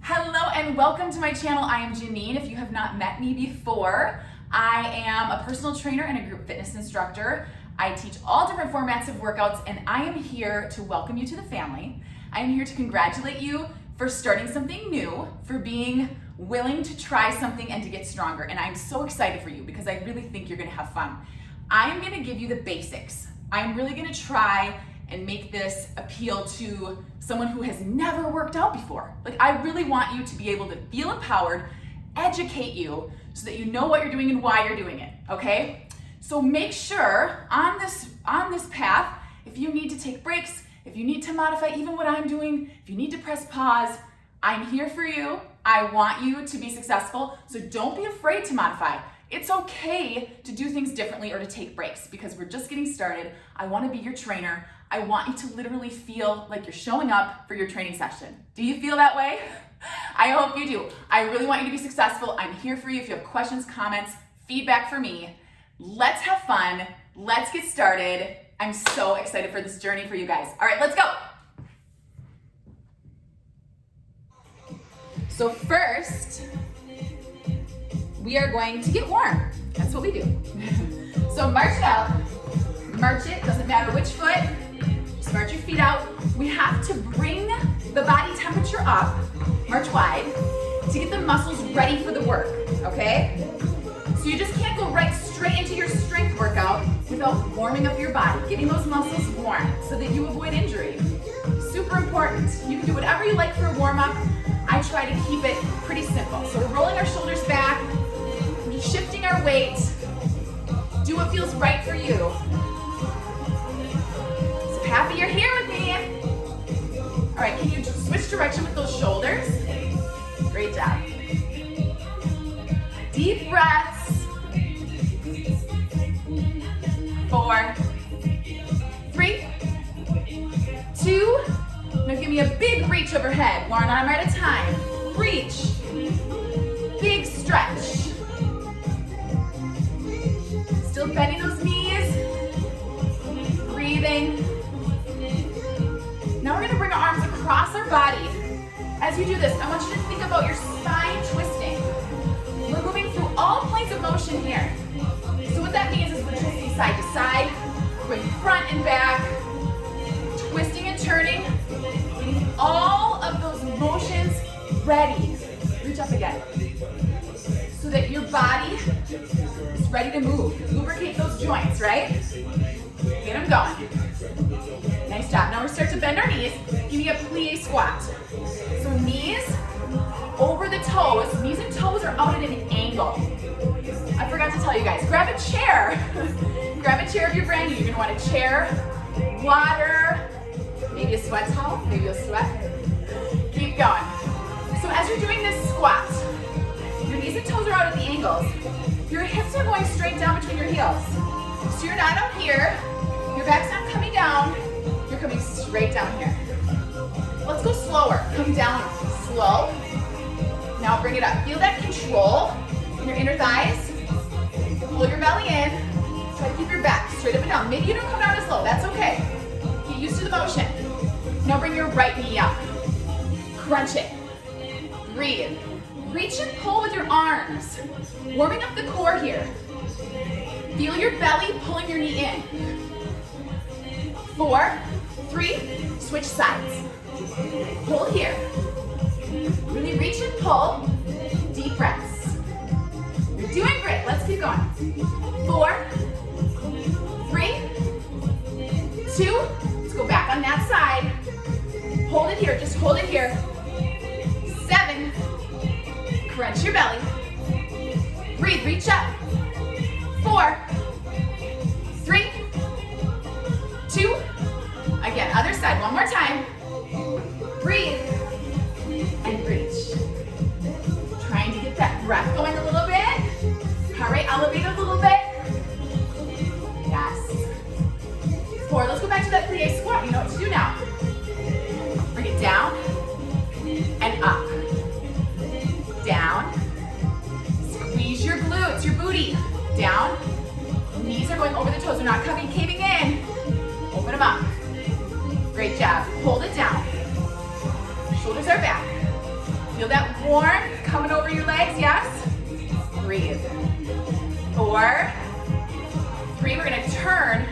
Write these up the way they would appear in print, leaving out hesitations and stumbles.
Hello and welcome to my channel. I am Janine. If you have not met me before, I am a personal trainer and a group fitness instructor. I teach all different formats of workouts and I am here to welcome you to the family. I am here to congratulate you for starting something new, for being willing to try something and to get stronger. And I'm so excited for you because I really think you're gonna have fun. I am gonna give you the basics. I'm really gonna try and make this appeal to someone who has never worked out before. Like, I really want you to be able to feel empowered, educate you so that you know what you're doing and why you're doing it, okay? So make sure on this path, if you need to take breaks, if you need to modify even what I'm doing, if you need to press pause, I'm here for you. I want you to be successful, so don't be afraid to modify. It's okay to do things differently or to take breaks because we're just getting started. I want to be your trainer. I want you to literally feel like you're showing up for your training session. Do you feel that way? I hope you do. I really want you to be successful. I'm here for you. If you have questions, comments, feedback for me, let's have fun. Let's get started. I'm so excited for this journey for you guys. All right, let's go. So first, we are going to get warm. That's what we do. So march it out. March it, doesn't matter which foot. Just march your feet out. We have to bring the body temperature up, march wide, to get the muscles ready for the work, okay? So you just can't go right straight into your strength workout without warming up your body, getting those muscles warm so that you avoid injury. Super important. You can do whatever you like for a warm-up. I try to keep it pretty simple. So we're rolling our shoulders back, we're shifting our weight. Do what feels right for you. So happy you're here with me. All right, can you switch direction with those shoulders? Great job. Deep breaths. 4, 3, 2. Now give me a big reach overhead. One arm at a time. Reach. Big stretch. Still bending those knees. Breathing. Now we're gonna bring our arms across our body. As you do this, I want you to think about your spine twisting. We're moving through all planes of motion here. So what that means is we're twisting side to side, going front and back, twisting and turning, getting all of those motions ready. Reach up again. So that your body is ready to move. Lubricate those joints, right? Get them going. Nice job. Now we start to bend our knees. Give me a Plie Squat. So knees over the toes. Knees and toes are out at an angle. I forgot to tell you guys, grab a chair. Grab a chair of your brand new. You're gonna want a chair, water, maybe a sweat towel, maybe you'll sweat. Keep going. So as you're doing this squat, your knees and toes are out at the angles. Your hips are going straight down between your heels. So you're not up here, your back's not coming down, you're coming straight down here. Let's go slower. Come down slow. Now bring it up. Feel that control in your inner thighs. Pull your belly in. Try to keep your back straight up and down. Maybe you don't come down as low. That's okay. Get used to the motion. Now bring your right knee up. Crunch it. Breathe. Reach and pull with your arms. Warming up the core here. Feel your belly pulling your knee in. 4, 3, switch sides. Pull here. Really reach and pull. Deep breaths. You're doing great. Let's keep going. 4, 3, 2. Let's go back on that side. Hold it here. Just hold it here. 7. Crunch your belly. Breathe. Reach up. 4, 3, 2. Again, other side. One more time. Breathe and reach. Trying to get that breath going a little bit. All right, elevate a little bit. Yes. 4. Let's go back to that Plie Squat. You know what to do now. Bring it down and up. Down. Squeeze your glutes, your booty. Down. Knees are going over the toes. They're not caving in. Open them up. Great job. Hold it down. Shoulders are back. Feel that more, coming over your legs, yes? Breathe. 4, 3, we're gonna turn,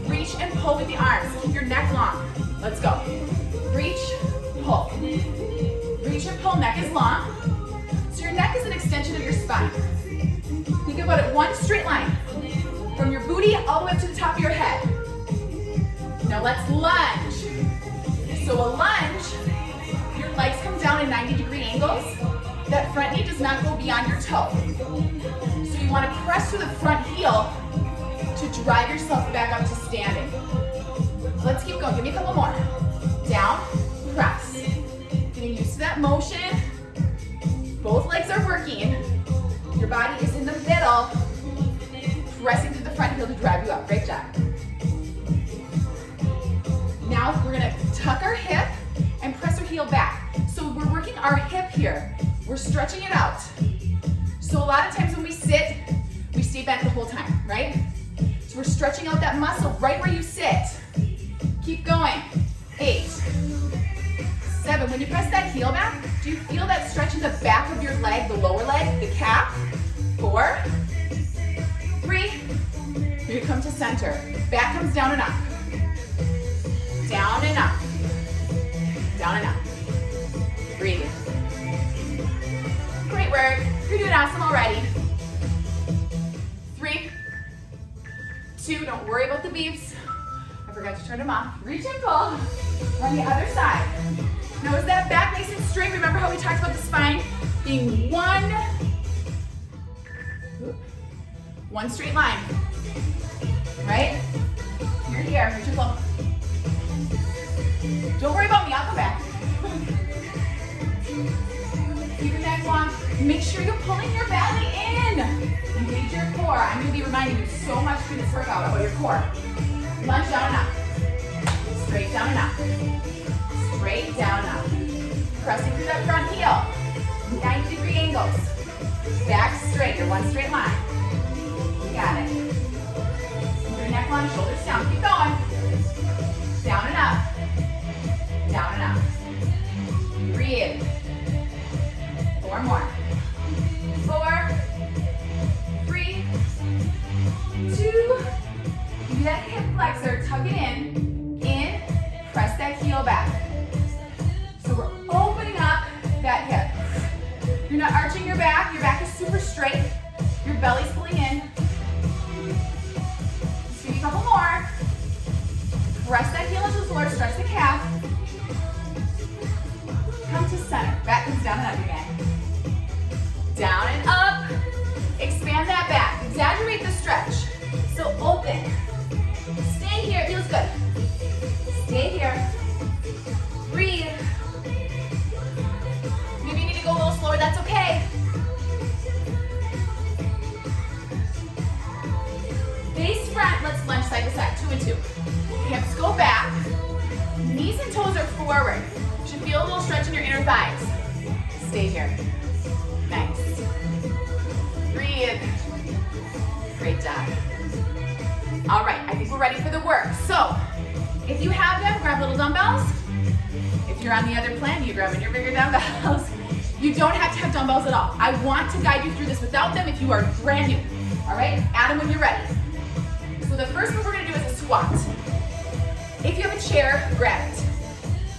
reach and pull with the arms. Keep your neck long. Let's go. Reach, pull. Reach and pull, neck is long. So your neck is an extension of your spine. Think about it, one straight line. From your booty all the way up to the top of your head. Now let's lunge. So a lunge, your legs come down in 90-degree angles. That front knee does not go beyond your toe. So you want to press to the front heel to drive yourself back up to standing. Let's keep going, give me a couple more. Down, press. Getting used to that motion. Both legs are working. Your body is in the middle, pressing to the front heel to drive you up. Great job. Now we're gonna tuck our hip and press our heel back. So we're working our hip here. We're stretching it out. So a lot of times when we sit, we stay back the whole time, right? So we're stretching out that muscle right where you sit. Keep going. 8, 7. When you press that heel back, do you feel that stretch in the back of your leg, the lower leg, the calf? 4, 3, you're gonna come to center. Back comes down and up. Down and up. Down and up. Breathe. Great work. You're doing awesome already. 3, 2, don't worry about the beeps. I forgot to turn them off. Reach and pull. On the other side. Now is that back nice and straight? Remember how we talked about the spine being one straight line, right? You're here, reach and pull. Don't worry about me, I'll come back. Keep your neck long. Make sure you're pulling your belly in. Engage your core. I'm gonna be reminding you so much through this workout about your core. Lunge down and up. Straight down and up. Straight down and up. Pressing through that front heel. 90-degree angles. Back straight, you're one straight line. You got it. Keep your neck long, shoulders down. Keep going. Down and up. Down and up. Breathe. 4 more. 4, 3, 2. Do that hip flexor, tuck it in, press that heel back. So we're opening up that hip. You're not arching your back is super straight. Your belly's pulling in. Just give me a couple more. Press that heel into the floor, stretch the calf. Come to center. Back comes down and up again. Down and up. Expand that back. Exaggerate the stretch. So open. Stay here. It feels good. Stay here. Breathe. Maybe you need to go a little slower. That's okay. Face front. Let's lunge side to side. 2 and 2. Hips go back. Knees and toes are forward. Should feel a little stretch in your inner thighs. Stay here. Nice. Breathe. Great job. All right, I think we're ready for the work. So, if you have them, grab little dumbbells. If you're on the other plan, you grab in your bigger dumbbells. You don't have to have dumbbells at all. I want to guide you through this without them if you are brand new. All right, add them when you're ready. So the first move we're gonna do is a squat. If you have a chair, grab it.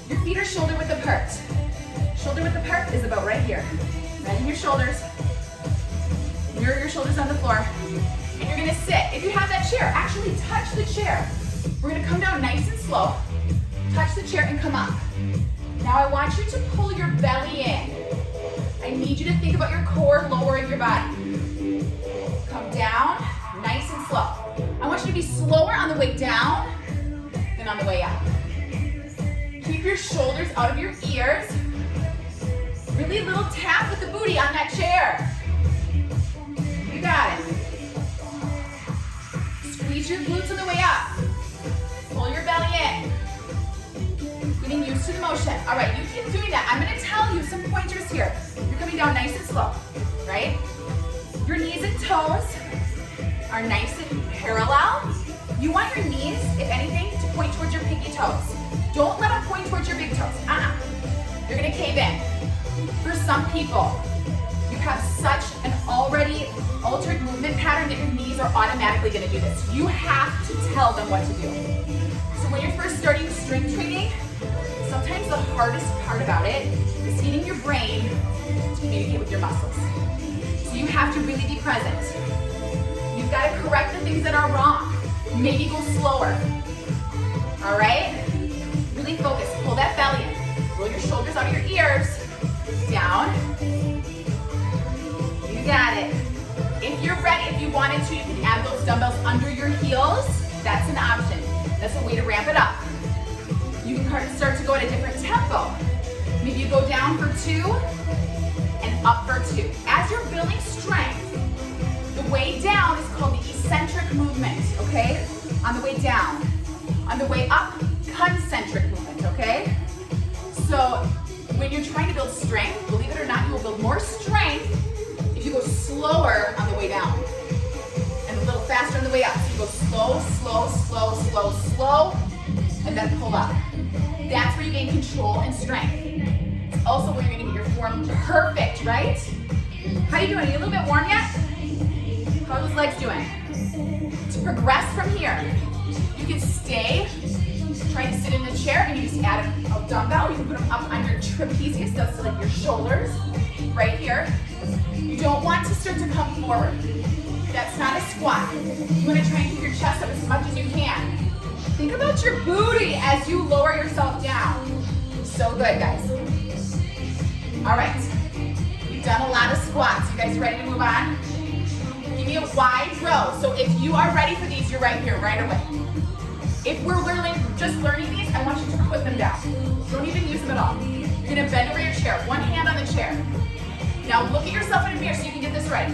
Your feet are shoulder width apart. Shoulder width apart is about right here. Right in your shoulders. Mirror your shoulders on the floor. And you're gonna sit. If you have that chair, actually touch the chair. We're gonna come down nice and slow. Touch the chair and come up. Now I want you to pull your belly in. I need you to think about your core lowering your body. Come down, nice and slow. I want you to be slower on the way down than on the way up. Keep your shoulders out of your ears. Really little tap with the booty on that chair. You got it. Squeeze your glutes on the way up. Pull your belly in. Getting used to the motion. All right, you keep doing that. I'm gonna tell you some pointers here. You're coming down nice and slow, right? Your knees and toes are nice and parallel. You want your knees, if anything, to point towards your pinky toes. Don't let them point towards your big toes. You're gonna cave in. For some people, you have such an already altered movement pattern that your knees are automatically going to do this. You have to tell them what to do. So when you're first starting strength training, sometimes the hardest part about it is getting your brain to communicate with your muscles. So you have to really be present. You've got to correct the things that are wrong. Maybe go slower. All right? Really focus. Pull that belly in. Roll your shoulders out of your ears. Down. You got it. If you're ready, if you wanted to, you can add those dumbbells under your heels. That's an option. That's a way to ramp it up. You can start to go at a different tempo. Maybe you go down for 2 and up for 2. As you're building strength, the way down is called the eccentric movement, okay? On the way down. On the way up, concentric movement, okay? So when you're trying to build strength, believe it or not, you will build more strength if you go slower on the way down and a little faster on the way up. So you go slow, slow, slow, slow, slow, and then pull up. That's where you gain control and strength. It's also where you're gonna get your form perfect, right? How you doing? Are you a little bit warm yet? How are those legs doing? To progress from here, you can stay, try to sit in the chair, and you just add a dumbbell. You can put them up on your trapezius, that's like your shoulders, right here. You don't want to start to come forward. That's not a squat. You want to try and keep your chest up as much as you can. Think about your booty as you lower yourself down. So good, guys. All right. We've done a lot of squats. You guys ready to move on? Give me a wide row. So if you are ready for these, you're right here, right away. If we're just learning these, I want you to put them down. Don't even use them at all. You're gonna bend over your chair. One hand on the chair. Now look at yourself in a mirror so you can get this right.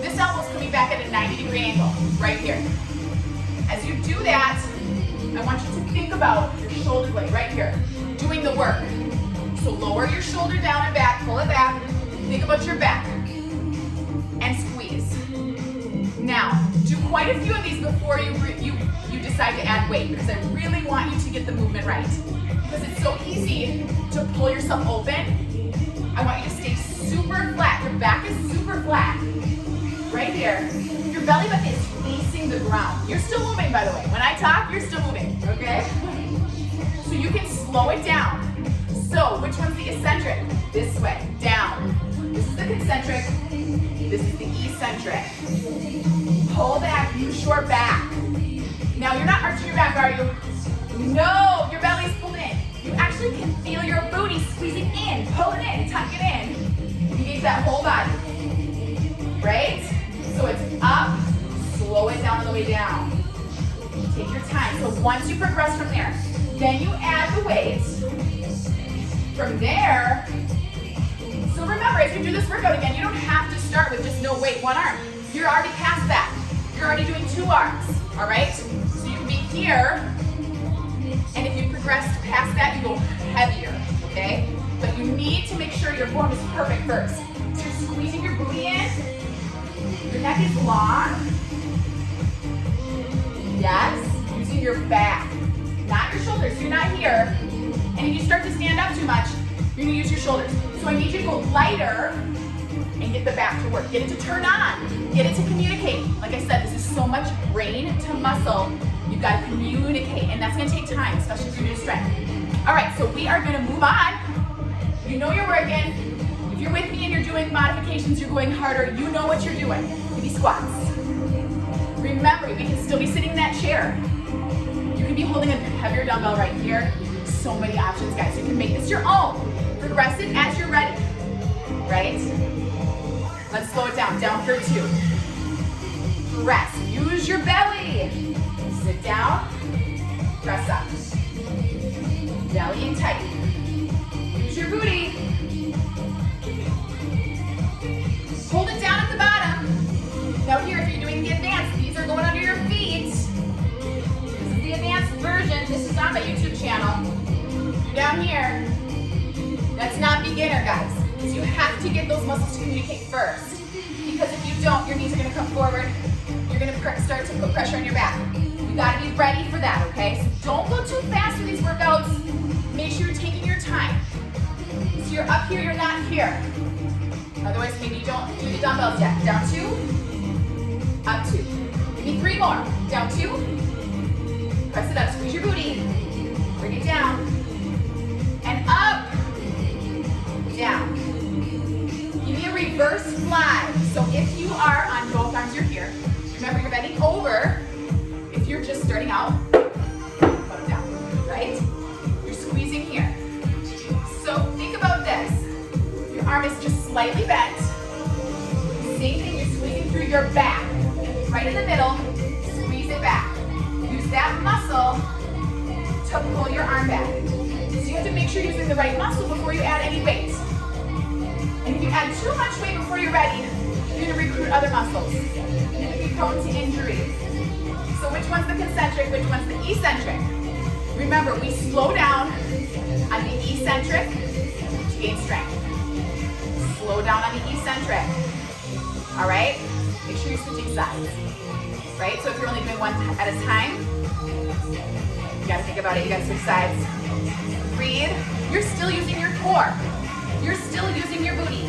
This elbow's coming back at a 90-degree angle, right here. As you do that, I want you to think about your shoulder blade right here, doing the work. So lower your shoulder down and back, pull it back, think about your back, and squeeze. Now, do quite a few of these before you decide to add weight, because I really want you to get the movement right. Because it's so easy to pull yourself open. I want you to stay super flat. Your back is super flat. Right here. Your belly button is facing the ground. You're still moving, by the way. When I talk, you're still moving, okay? So you can slow it down. So, which one's the eccentric? This way, down. This is the concentric. This is the eccentric. Pull back, use your back. Now, you're not arching your back, are you? No, your belly is pulled in. You actually can feel your booty squeezing in. Pull it in, tuck it in. Engage that whole body. Right? So it's up, slow it down on the way down. Take your time. So once you progress from there, then you add the weight. From there, so remember, as you do this workout again, you don't have to start with just no weight, one arm. You're already past that. You're already doing 2 arms, all right? So you can be here, and if you progressed past that, you go heavier, okay? But you need to make sure your form is perfect first. So you're squeezing your booty in. Your neck is long. Yes. Using your back, not your shoulders. You're not here. And if you start to stand up too much, you're gonna use your shoulders. So I need you to go lighter and get the back to work. Get it to turn on. Get it to communicate. Like I said, this is so much brain to muscle. You've got to communicate, and that's gonna take time, especially if you're new to strength. All right, so we are gonna move on. You know you're working. If you're with me and you're doing modifications, you're going harder, you know what you're doing. Maybe squats. Remember, we can still be sitting in that chair. You can be holding a heavier dumbbell right here. So many options, guys. You can make this your own. Progress it as you're ready. Right? Let's slow it down. Down for 2. Press. Use your belly. Sit down. Press up. Belly in tight. Use your booty. Hold it down at the bottom. Now here, if you're doing the advanced, these are going under your feet. This is the advanced version. This is on my YouTube channel. You're down here. That's not beginner, guys. So you have to get those muscles to communicate first. Because if you don't, your knees are going to come forward. You're going to start to put pressure on your back. You got to be ready for that, okay? So don't go too fast with these workouts. Make sure you're taking your time. So you're up here, you're not here. Otherwise, maybe you don't do the dumbbells yet. Down 2, up 2. Give me 3 more. Down 2. Press it up, squeeze your booty. Bring it down. And up, down. Give me a reverse fly. So if you are on both arms, you're here. Remember, you're bending over. If you're just starting out, put them down, right? You're squeezing here. So think about this. Your arm is just slightly bent. Same thing, you're squeezing through your back. Right in the middle, squeeze it back. Use that muscle to pull your arm back. So you have to make sure you're using the right muscle before you add any weight. And if you add too much weight before you're ready, you're going to recruit other muscles. You're going to be prone to injury. So which one's the concentric, which one's the eccentric? Remember, we slow down on the eccentric to gain strength. Slow down on the eccentric. All right? Make sure you're switching sides. Right? So if you're only doing one at a time, you gotta think about it, you gotta switch sides. Breathe. You're still using your core. You're still using your booty.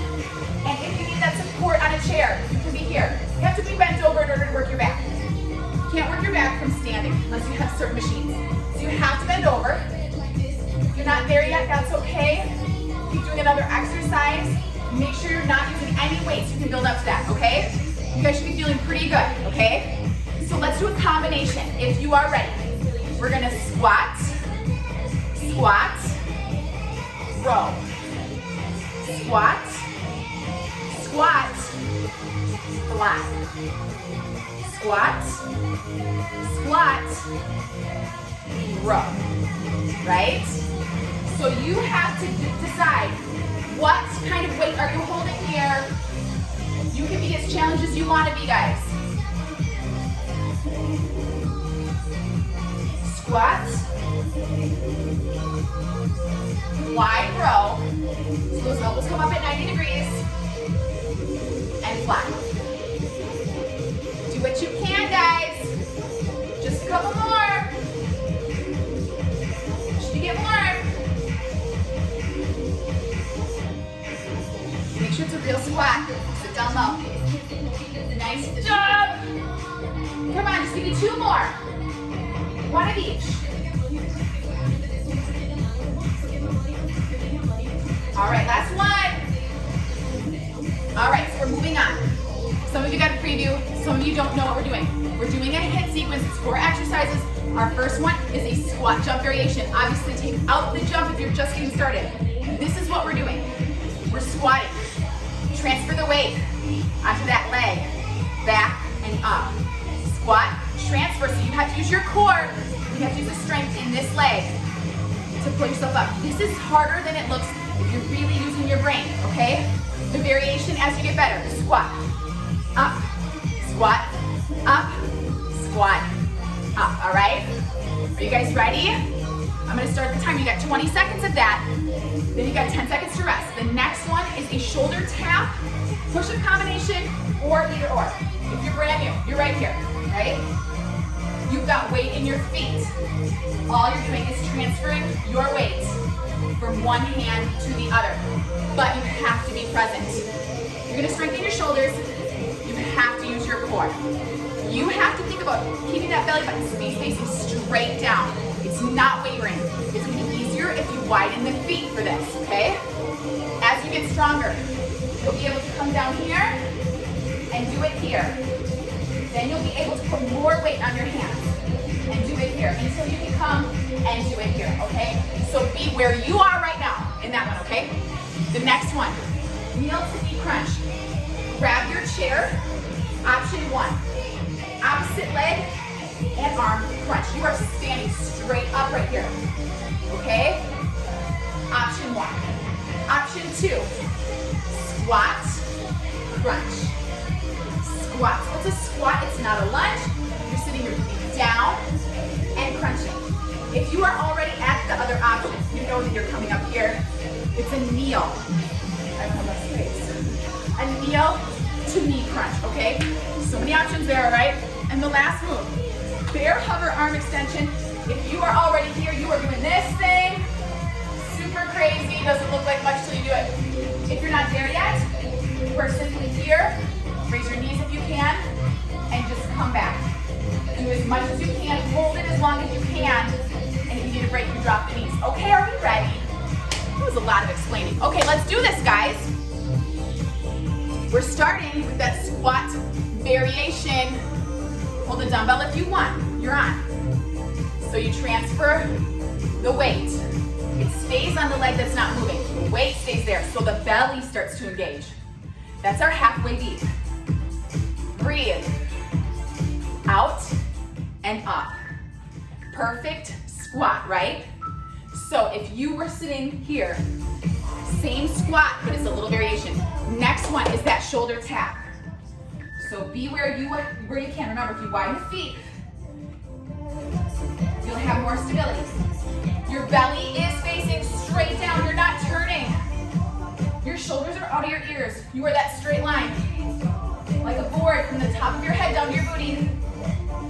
And if you need that support on a chair, you can be here. You have to be bent over in order to work your back. You can't work your back from standing unless you have certain machines. So you have to bend over. If you're not there yet, that's okay. Keep doing another exercise. Make sure you're not using any weights. You can build up to that, okay? You guys should be feeling pretty good, okay? So let's do a combination. If you are ready, we're gonna squat, squat, row. Squat, squat, flat. Squat, squat, row. Right? So you have to decide what kind of weight are you holding here. You can be as challenged as you want to be, guys. Squat, wide row. So those elbows come up at 90 degrees. And flat. Do what you can, guys. Just a couple more. Should you get warm? Make sure it's a real squat. Sit down low. Nice job. Come on, just give me 2 more. 1 of each. All right, last one. All right, so we're moving on. Some of you got a preview, some of you don't know what we're doing. We're doing a hit sequence, it's 4 exercises. Our first one is a squat jump variation. Obviously take out the jump if you're just getting started. This is what we're doing. We're squatting. Transfer the weight onto that leg, back and up. Squat, transfer, so you have to use your core. You have to use the strength in this leg to pull yourself up. This is harder than it looks if you're really using your brain, okay? The variation as you get better. Squat, up, squat, up, squat, up, all right? Are you guys ready? I'm gonna start the time. You got 20 seconds of that. Then you got 10 seconds to rest. The next one is a shoulder tap, push-up combination, or either or. If you're brand new, you're right here, right? You've got weight in your feet. All you're doing is transferring your weight from one hand to the other. But you have to be present. You're gonna strengthen your shoulders. You have to use your core. You have to think about keeping that belly button facing straight down. It's not wavering. It's gonna be easier if you widen the feet for this, okay? As you get stronger, you'll be able to come down here and do it here. Then you'll be able to put more weight on your hands and do it here until you can come and do it here, okay? So be where you are right now in that one, okay? The next one, kneel to knee crunch. Grab your chair, option 1. Opposite leg and arm crunch. You are standing straight up right here, okay? Option 1. Option 2, squat, crunch. Squat. So what's a squat? It's not a lunge. You're sitting your feet down and crunching. If you are already at the other option, you know that you're coming up here. It's a kneel. I don't have enough space. A kneel to knee crunch, okay? So many options there, all right? And the last move, bear hover arm extension. If you are already here, you are doing this thing. Super crazy, doesn't look like much till you do it. much as you can. Hold it as long as you can. And if you need a break, you drop the knees. Okay, are we ready? That was a lot of explaining. Okay, let's do this, guys. We're starting with that squat variation. Hold the dumbbell if you want. You're on. So you transfer the weight. It stays on the leg that's not moving. The weight stays there, so the belly starts to engage. That's our halfway beat. Breathe. Out and up. Perfect squat, right? So if you were sitting here, same squat, but it's a little variation. Next one is that shoulder tap. So be where you can. Remember, if you widen the feet, you'll have more stability. Your belly is facing straight down. You're not turning. Your shoulders are out of your ears. You are that straight line, like a board from the top of your head down to your booty.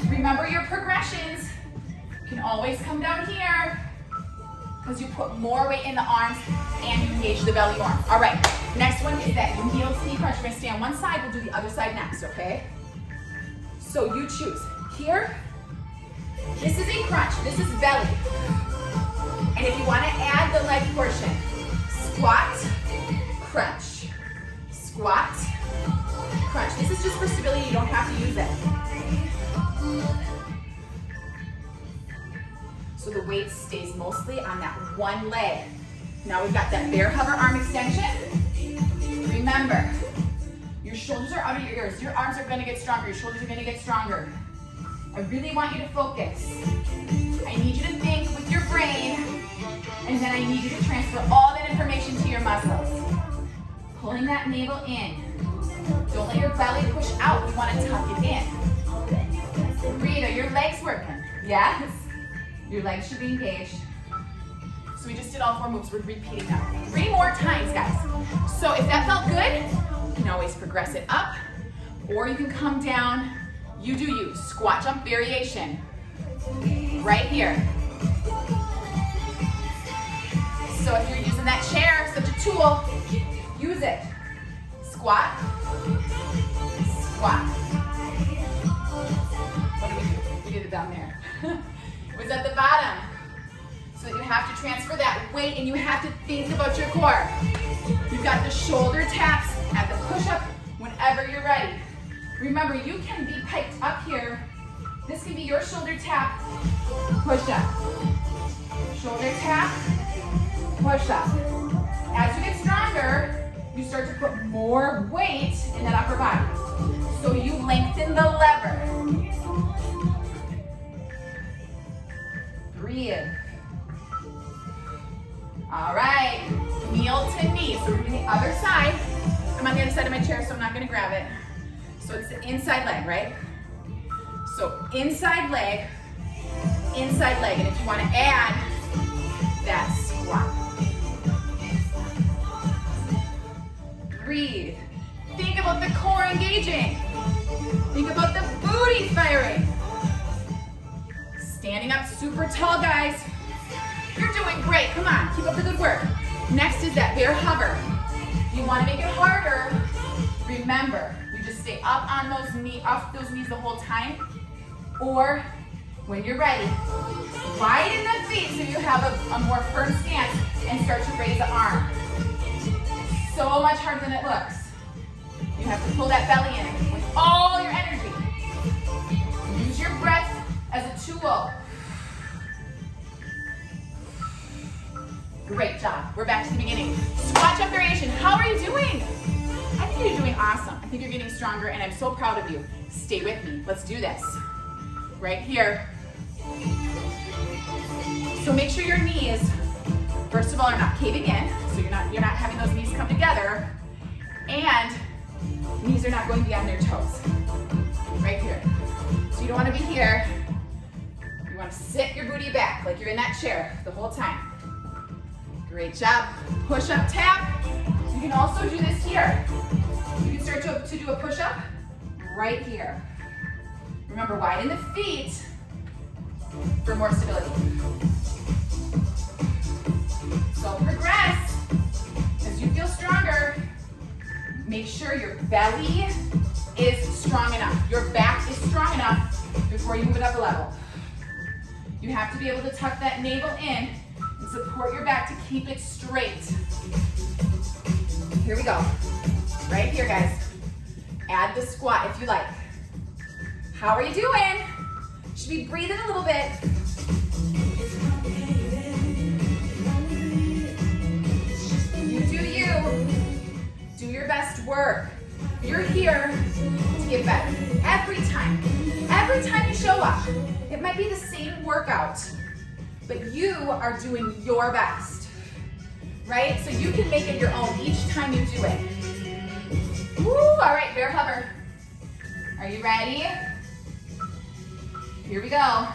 Remember your progressions. You can always come down here because you put more weight in the arms and you engage the belly more. All right, next one is that heel knee crunch. We're gonna stay on one side, we'll do the other side next, okay? So you choose. Here, this is a crunch, this is belly. And if you wanna add the leg portion, squat, crunch, squat, crunch. This is just for stability, you don't have to use it. So the weight stays mostly on that one leg. Now we've got that bear hover arm extension. Remember, your shoulders are out of your ears. Your arms are gonna get stronger. Your shoulders are gonna get stronger. I really want you to focus. I need you to think with your brain, and then I need you to transfer all that information to your muscles. Pulling that navel in. Don't let your belly push out. You wanna tuck it in. Breathe. Are your legs working? Yes? Your legs should be engaged. So we just did all 4 moves. We're repeating them 3 more times, guys. So if that felt good, you can always progress it up, or you can come down. You do you. Squat jump variation. Right here. So if you're using that chair, such a tool, use it. Squat, squat. What do we do? We did it down there. It was at the bottom. So you have to transfer that weight and you have to think about your core. You've got the shoulder taps at the push-up whenever you're ready. Remember, you can be piked up here. This can be your shoulder tap, push-up. Shoulder tap, push-up. As you get stronger, you start to put more weight in that upper body. So you lengthen the lever. Breathe. All right, kneel to knee. So we're doing the other side. I'm on the other side of my chair, so I'm not gonna grab it. So it's the inside leg, right? So inside leg, and if you wanna add that squat. Breathe. Think about the core engaging. Think about the booty firing. Standing up super tall, guys. You're doing great, come on, keep up the good work. Next is that bear hover. If you wanna make it harder, remember, you just stay up on those knees, off those knees the whole time, or when you're ready, widen the feet so you have a more firm stance and start to raise the arm. So much harder than it looks. You have to pull that belly in with all your energy. Use your breath as a tool. Great job. We're back to the beginning. Squat jump variation. How are you doing? I think you're doing awesome. I think you're getting stronger and I'm so proud of you. Stay with me. Let's do this. Right here. So make sure your knees, first of all, are not caving in. So you're not having those knees come together. And knees are not going beyond their toes. Right here. So you don't want to be here. You want to sit your booty back like you're in that chair the whole time. Great job. Push up, tap. You can also do this here. You can start to do a push up right here. Remember, widen the feet for more stability. So progress as you feel stronger. Make sure your belly is strong enough. Your back is strong enough. Your before you move it up a level. You have to be able to tuck that navel in and support your back to keep it straight. Here we go. Right here, guys. Add the squat if you like. How are you doing? Should be breathing a little bit. You do you. Do your best work. You're here to get better. Every time you show up, it might be the same workout, but you are doing your best, right? So you can make it your own each time you do it. Woo, all right, bear hover. Are you ready? Here we go.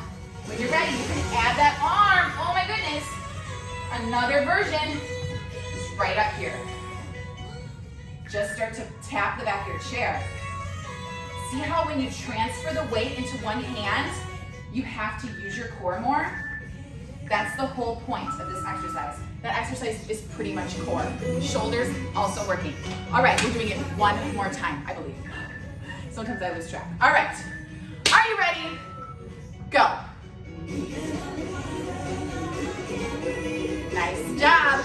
When you're ready, you can add that arm. Oh my goodness. Another version is right up here. Just start to tap the back of your chair. See how when you transfer the weight into one hand, you have to use your core more? That's the whole point of this exercise. That exercise is pretty much core. Shoulders also working. All right, we're doing it one more time, I believe. Sometimes I lose track. All right, are you ready? Go. Nice job.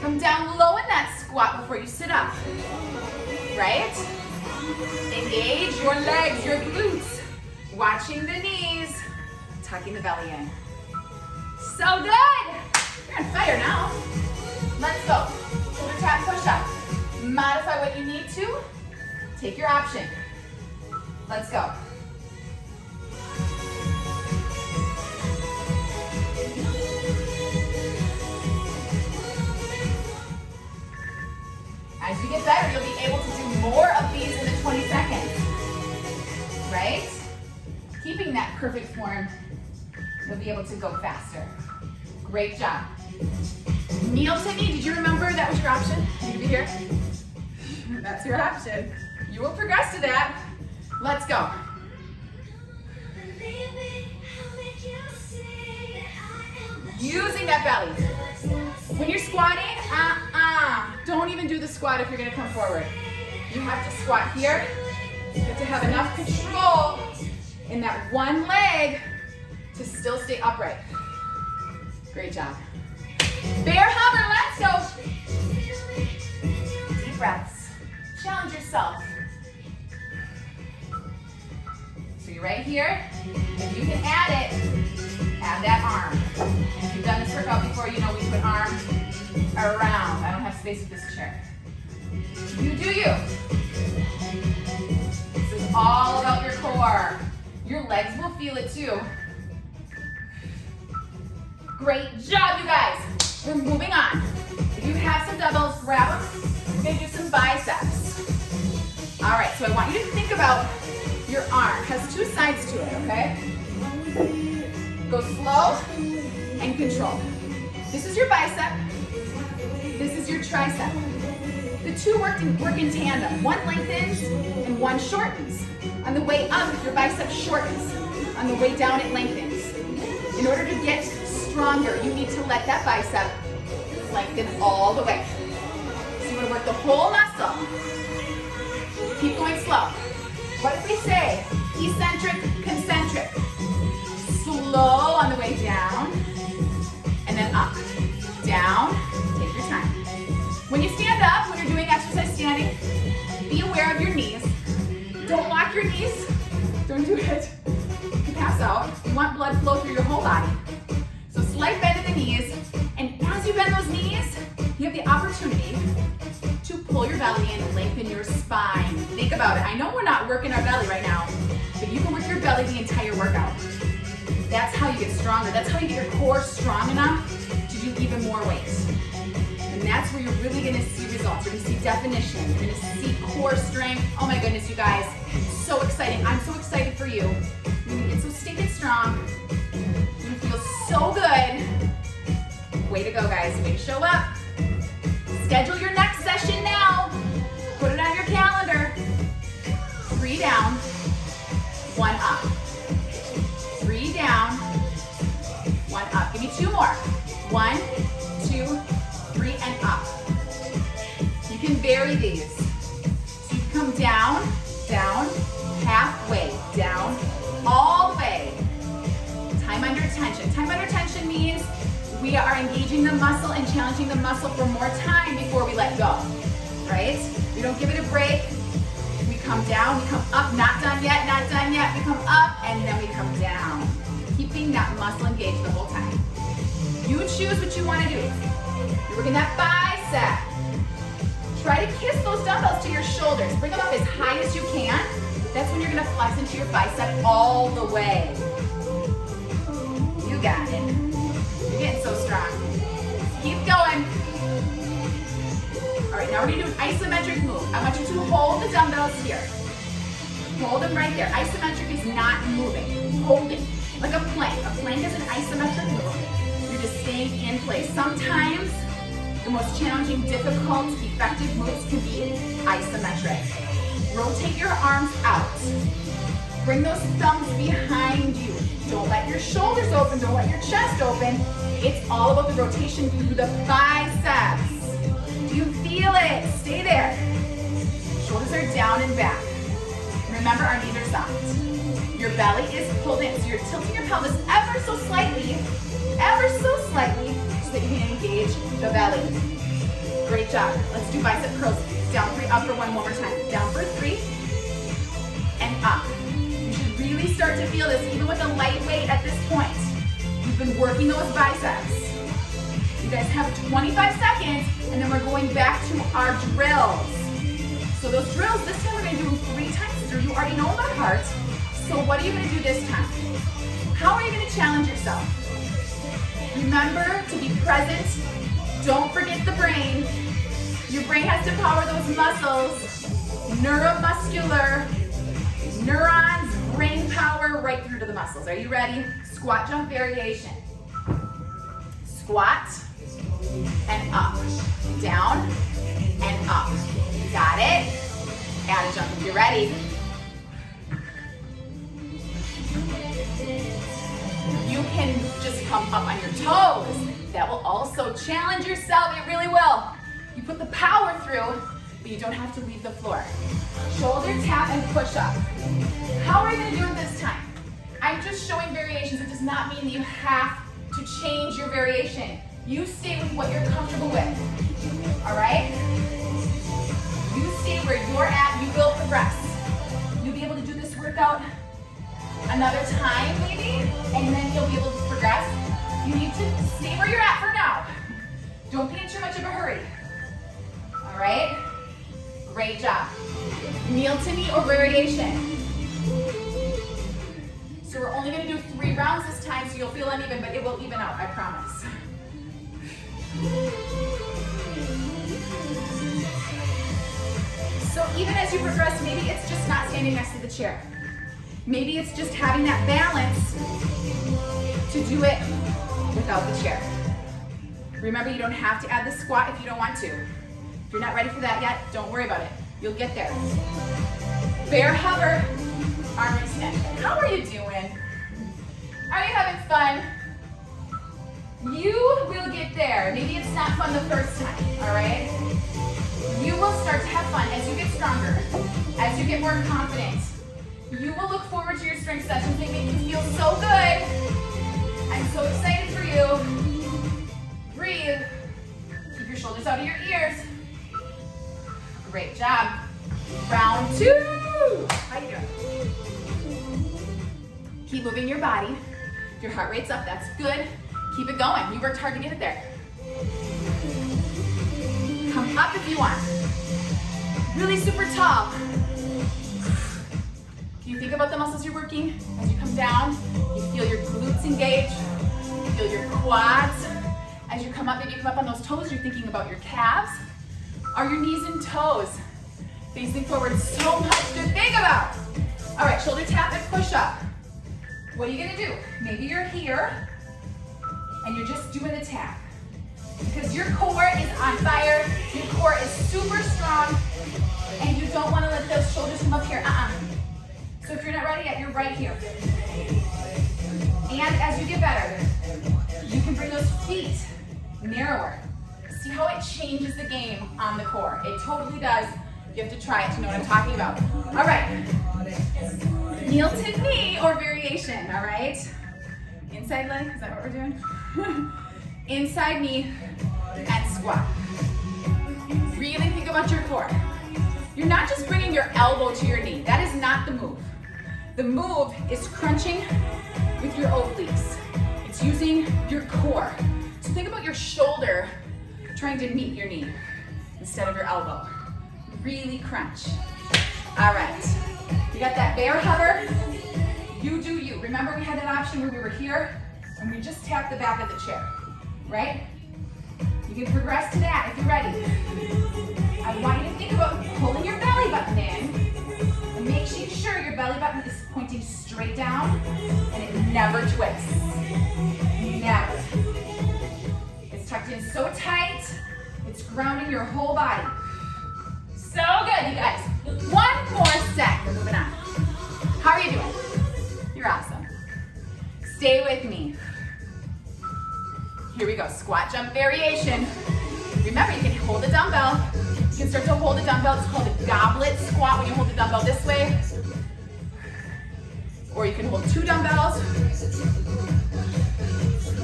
Come down low in that squat before you sit up, right? Engage your legs, your glutes. Watching the knees, tucking the belly in. So good. You're on fire now. Let's go. Shoulder tap, push up. Modify what you need to. Take your option. Let's go. As you get better, you'll be able to do more of these in the 20 seconds, right? Keeping that perfect form, you'll be able to go faster. Great job. Kneel to knee, did you remember that was your option? Need to be here? That's your option. You will progress to that. Let's go. Using that belly. When you're squatting, don't even do the squat if you're gonna come forward. You have to squat here. You have to have enough control in that one leg to still stay upright. Great job. Bear hover, let's go. Deep breaths. Challenge yourself. So you're right here. If you can add it, add that arm. If you've done this workout before, you know we put arms around. I don't have space with this chair. You do you. This is all about your core. Your legs will feel it too. Great job, you guys. We're moving on. If you have some dumbbells, grab them. We're gonna do some biceps. All right, so I want you to think about your arm. It has two sides to it, okay? Go slow and control. This is your bicep. This is your tricep. The two work in tandem. One lengthens and one shortens. On the way up, your bicep shortens. On the way down, it lengthens. In order to get stronger, you need to let that bicep lengthen all the way. So you want to work the whole muscle. Keep going slow. What if we say eccentric, concentric? Slow on the way down, and then up. Down, take your time. When you stand up, when you're doing exercise standing, be aware of your knees. Don't lock your knees. Don't do it. You can pass out. You want blood flow through your whole body. So slight bend in the knees, and as you bend those knees, you have the opportunity to pull your belly in and lengthen your spine. Think about it. I know we're not working our belly right now, but you can work your belly the entire workout. That's how you get stronger. That's how you get your core strong enough to do even more weight. And that's where you're really gonna see results. You're gonna see definition. You're gonna see core strength. Oh my goodness, you guys. So exciting. I'm so excited for you. You're gonna get so stinking strong. You're gonna feel so good. Way to go, guys. Way to show up. Schedule your next session now. Put it on your calendar. 3 down, 1 up. 3 down, 1 up. Give me 2 more. 1, 2, 3, and up. You can vary these. So you come down, down, halfway. tension. Time under tension means we are engaging the muscle and challenging the muscle for more time before we let go, right? We don't give it a break. We come down, we come up, not done yet, not done yet. We come up, and then we come down. Keeping that muscle engaged the whole time. You choose what you want to do. You're working that bicep. Try to kiss those dumbbells to your shoulders. Bring them up as high as you can. That's when you're going to flex into your bicep all the way. You got it. You're getting so strong. Keep going. All right, now we're going to do an isometric move. I want you to hold the dumbbells here. Hold them right there. Isometric is not moving. Holding. Like a plank. A plank is an isometric move. You're just staying in place. Sometimes the most challenging, difficult, effective moves can be isometric. Rotate your arms out. Bring those thumbs behind you. Don't let your shoulders open. Don't let your chest open. It's all about the rotation through the biceps. Do you feel it? Stay there. Shoulders are down and back. Remember, our knees are soft. Your belly is pulled in, so you're tilting your pelvis ever so slightly, so that you can engage the belly. Great job. Let's do bicep curls. Down 3, up for one more time. Down for 3, and up. You should really start to feel this, even with a light weight at this point. You've been working those biceps. You guys have 25 seconds, and then we're going back to our drills. So those drills, this time we're going to do them 3 times through. You already know them by heart. So what are you going to do this time? How are you going to challenge yourself? Remember to be present. Don't forget the brain. Your brain has to power those muscles. Neuromuscular, neurons, brain power right through to the muscles. Are you ready? Squat jump variation. Squat and up. Down and up. Got it? Add a jump if you're ready. You can just come up on your toes. That will also challenge yourself. It really will. You put the power through, but you don't have to leave the floor. Shoulder tap and push up. How are you going to do it this time? I'm just showing variations. It does not mean that you have to change your variation. You stay with what you're comfortable with. All right? You stay where you're at. You will progress. You'll be able to do this workout another time maybe, and then you'll be able to progress. You need to stay where you're at for now. Don't be in too much of a hurry. All right? Great job. Kneel to knee or variation. So we're only going to do 3 rounds this time, so you'll feel uneven, but it will even out, I promise. So even as you progress, maybe it's just not standing next to the chair. Maybe it's just having that balance to do it without the chair. Remember, you don't have to add the squat if you don't want to. If you're not ready for that yet, don't worry about it. You'll get there. Bear hover, arm extension. How are you doing? Are you having fun? You will get there. Maybe it's not fun the first time, all right? You will start to have fun as you get stronger, as you get more confident. You will look forward to your strength sessions. They make you feel so good. I'm so excited for you. Breathe. Keep your shoulders out of your ears. Great job. Round 2. How you doing? Keep moving your body. If your heart rate's up, that's good. Keep it going. You worked hard to get it there. Come up if you want. Really super tall. Can you think about the muscles you're working? As you come down, you feel your glutes engage. You feel your quads. As you come up, maybe you come up on those toes, you're thinking about your calves. Are your knees and toes facing forward? So much to think about. All right, shoulder tap and push up. What are you gonna do? Maybe you're here and you're just doing the tap. Because your core is on fire, your core is super strong, and you don't wanna let those shoulders come up here, So if you're not ready yet, you're right here. And as you get better, you can bring those feet narrower. See how it changes the game on the core. It totally does. You have to try it to know what I'm talking about. All right. Kneel to knee or variation, all right? inside leg, is that what we're doing? Inside knee and squat. Really think about your core. You're not just bringing your elbow to your knee. That is not the move. The move is crunching with your obliques. It's using your core. So think about your shoulder trying to meet your knee instead of your elbow. Really crunch. All right. You got that bear hover? You do you. Remember we had that option where we were here and we just tapped the back of the chair, right? You can progress to that if you're ready. I want you to think about pulling your belly button in and making sure your belly button is pointing straight down and it never twists. Never. It's tucked in so tight, it's grounding your whole body. So good, you guys. One more set. We're moving on. How are you doing? You're awesome. Stay with me. Here we go. Squat jump variation. Remember, you can hold the dumbbell. You can start to hold the dumbbell. It's called a goblet squat when you hold the dumbbell this way. Or you can hold 2 dumbbells.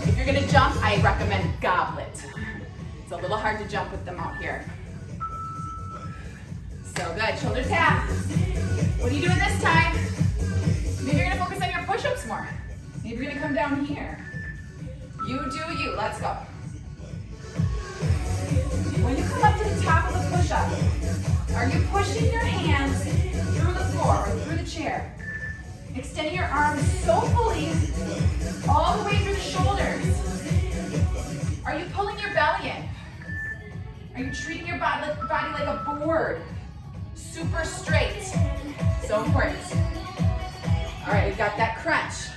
If you're gonna jump, I recommend goblet. It's a little hard to jump with them out here. So good, shoulder tap. What are you doing this time? Maybe you're gonna focus on your push-ups more. Maybe you're gonna come down here. You do you, let's go. When you come up to the top of the push-up, are you pushing your hands through the floor or through the chair? Extending your arms so fully, all the way through the shoulders. Are you pulling your belly in? Are you treating your body like a board? Super straight. So important. All right, we've got that crunch.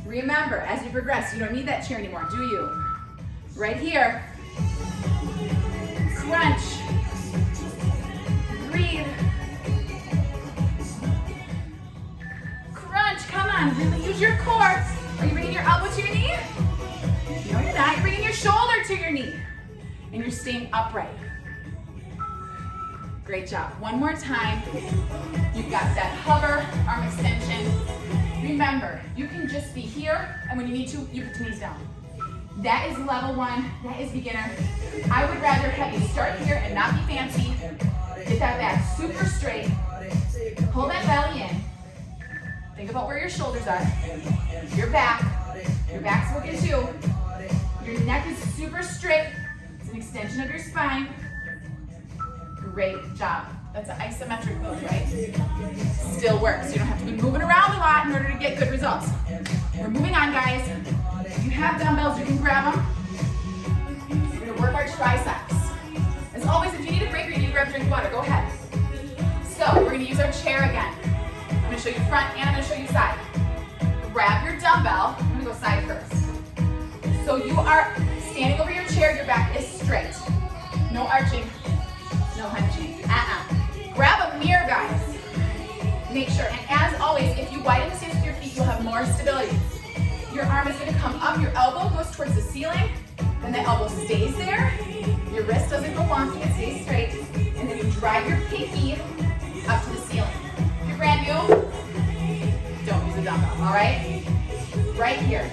Remember, as you progress, you don't need that chair anymore, do you? Right here. Crunch. Breathe. Crunch, come on, really use your core. Are you bringing your elbow to your knee? No, you're not. You're bringing your shoulder to your knee. And you're staying upright. Great job. One more time. You've got that hover, arm extension. Remember, you can just be here, and when you need to, you put the knees down. That is level 1. That is beginner. I would rather have you start here and not be fancy. Get that back super straight. Pull that belly in. Think about where your shoulders are. Your back. Your back's working too. Your neck is super straight. It's an extension of your spine. Great job. That's an isometric move, right? Still works. You don't have to be moving around a lot in order to get good results. We're moving on, guys. If you have dumbbells, you can grab them. We're gonna work our triceps. As always, if you need a break or you need to grab a drink of water, go ahead. So we're gonna use our chair again. I'm gonna show you front and I'm gonna show you side. Grab your dumbbell. I'm gonna go side first. So you are standing over your chair, your back is straight. No arching, no hunching. Grab a mirror, guys. Make sure, and as always, if you widen the stance with your feet, you'll have more stability. Your arm is gonna come up, your elbow goes towards the ceiling, then the elbow stays there, your wrist doesn't go wonky, it stays straight, and then you drive your pinky up to the ceiling. If you're brand new, don't use a dumbbell, all right? Right here.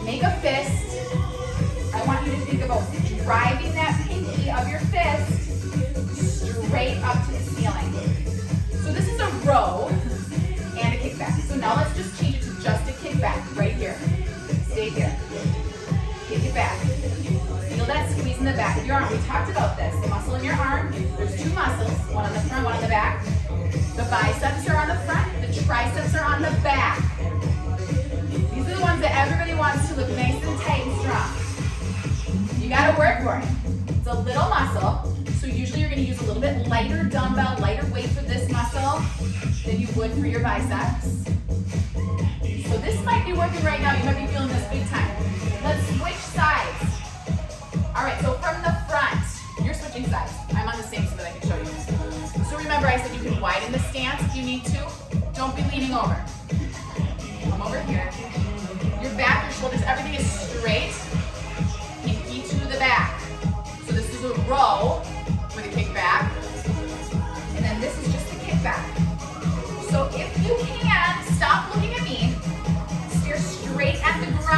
Make a fist. I want you to think about driving that pinky of your fist straight up to the ceiling. So this is a row and a kickback. So now let's just change it to just a kickback right here. Stay here. Kick it back. Feel that squeeze in the back of your arm. We talked about this. The muscle in your arm, there's 2 muscles, one on the front, one on the back. The biceps are on the front, the triceps are on the back. These are the ones that everybody wants to look nice and tight and strong. You gotta work for it. It's a little muscle. So usually you're gonna use a little bit lighter dumbbell, lighter weight for this muscle than you would for your biceps. So this might be working right now. You might be feeling this big time. Let's switch sides. All right, so from the front, you're switching sides. I'm on the same so that I can show you. So remember I said you can widen the stance if you need to. Don't be leaning over. Come over here. Your back, your shoulders, everything is straight. Pinky to the back. So this is a row with a kickback, and then this is just a kickback. So if you can, stop looking at me, stare straight at the ground.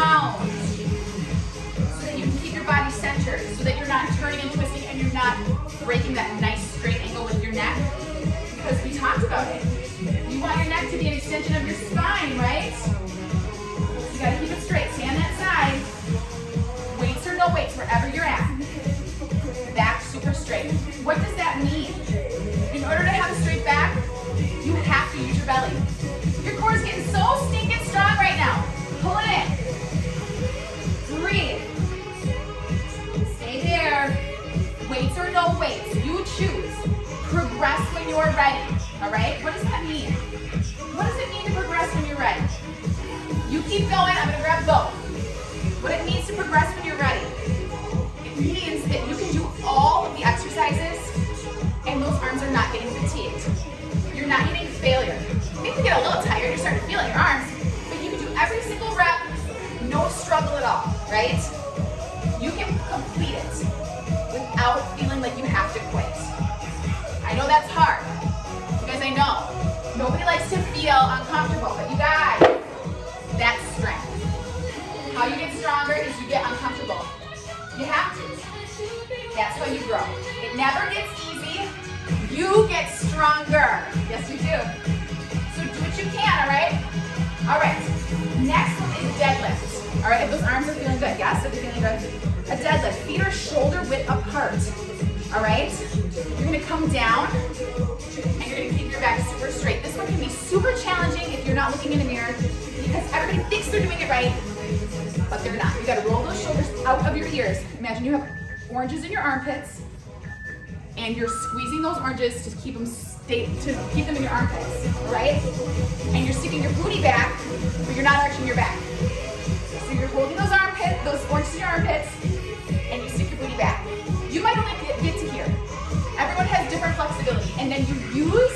when you're ready, all right? What does that mean? What does it mean to progress when you're ready? You keep going, I'm gonna grab both. What it means to progress when you're ready, it means that you can do all of the exercises and those arms are not getting fatigued. You're not getting failure. Maybe you get a little tired, you're starting to feel it in your arms, but you can do every single rep, no struggle at all, right? You can complete it without feeling like you have to quit. I know that's hard, because I know nobody likes to feel uncomfortable, but you guys, that's strength. How you get stronger is you get uncomfortable. You have to. That's how you grow. It never gets easy. You get stronger. Yes, you do. So do what you can, all right? All right. Next one is deadlift. All right, if those arms are feeling good. Yes, if they're feeling good. A deadlift. Feet are shoulder width apart. All right? You're going to come down, and you're going to keep your back super straight. This one can be super challenging if you're not looking in the mirror, because everybody thinks they're doing it right, but they're not. You got to roll those shoulders out of your ears. Imagine you have oranges in your armpits, and you're squeezing those oranges to keep them in your armpits, all right? And you're sticking your booty back, but you're not arching your back. So you're holding those oranges in your armpits, and you stick your booty back. You might only get to here. Everyone has different flexibility, and then you use